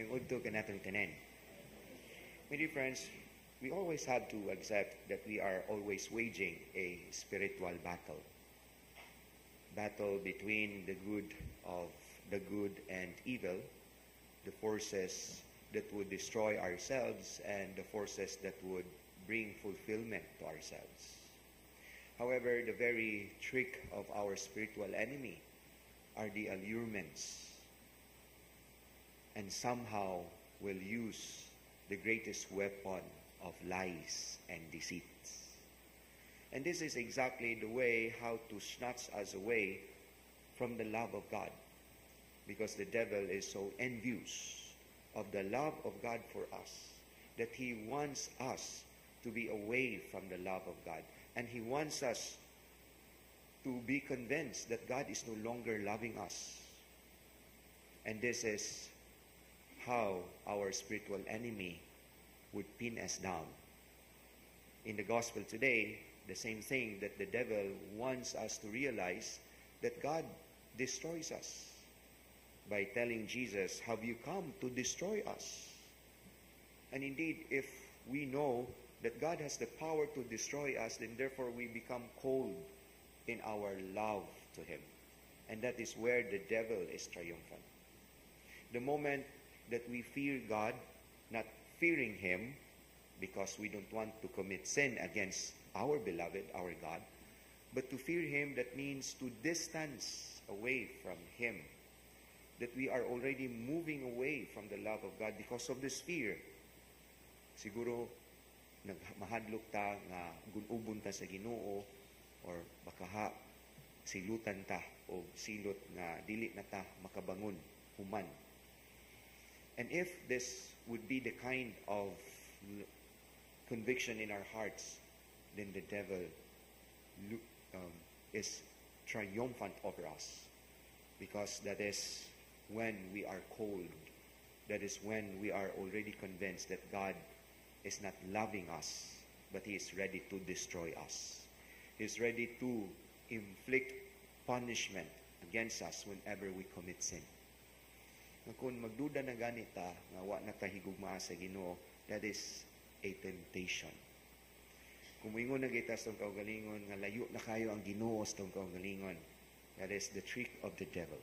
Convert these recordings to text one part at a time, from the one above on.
Mayong udto kanatong tanan. My dear friends, we always have to accept that we are always waging a spiritual battle. Battle between the good and evil, the forces that would destroy ourselves and the forces that would bring fulfillment to ourselves. However, the very trick of our spiritual enemy are the allurements, and somehow will use the greatest weapon of lies and deceits. And this is exactly the way how to snatch us away from the love of God, because the devil is so envious of the love of God for us that he wants us to be away from the love of God, and he wants us to be convinced that God is no longer loving us. And this is how our spiritual enemy would pin us down. In the gospel today, the same thing, that the devil wants us to realize that God destroys us by telling Jesus, "Have you come to destroy us?" And indeed, if we know that God has the power to destroy us, then therefore we become cold in our love to Him. And that is where the devil is triumphant. The moment that we fear God, not fearing Him because we don't want to commit sin against our beloved, our God, but to fear Him, that means to distance away from Him, that we are already moving away from the love of God because of this fear. Siguro nagmahadlok ta nga gunubon ta sa Ginoo, or baka silutan ta o silot nga dili na ta makabangon human. And if this would be the kind of conviction in our hearts, then the devil is triumphant over us, because that is when we are cold. That is when we are already convinced that God is not loving us, but He is ready to destroy us. He is ready to inflict punishment against us whenever we commit sin. Kung magduda na ganita, nga wa na kahigugma sa Ginoo, that is a temptation. Kung moingon na kita sa kaugalingon, nga layo na kayo ang Ginoo sa kaugalingon, that is the trick of the devil.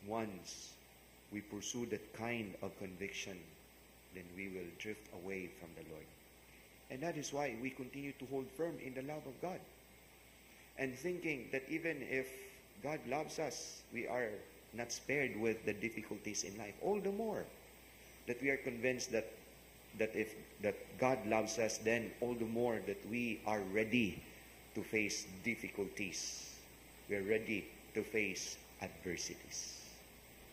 Once we pursue that kind of conviction, then we will drift away from the Lord. And that is why we continue to hold firm in the love of God, and thinking that even if God loves us, we are not spared with the difficulties in life. All the more that we are convinced that God loves us, then all the more that we are ready to face difficulties. We are ready to face adversities.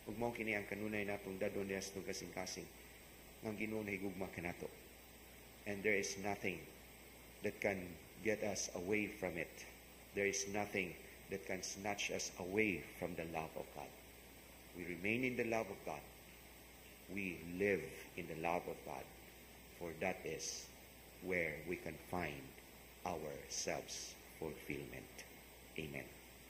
Ug mao kini ang kanunay natong dadon dias tong kasing-kasing ng Ginoo na higugma kanato. And there is nothing that can get us away from it. There is nothing that can snatch us away from the love of God. We remain in the love of God. We live in the love of God. For that is where we can find our self-fulfillment. Amen.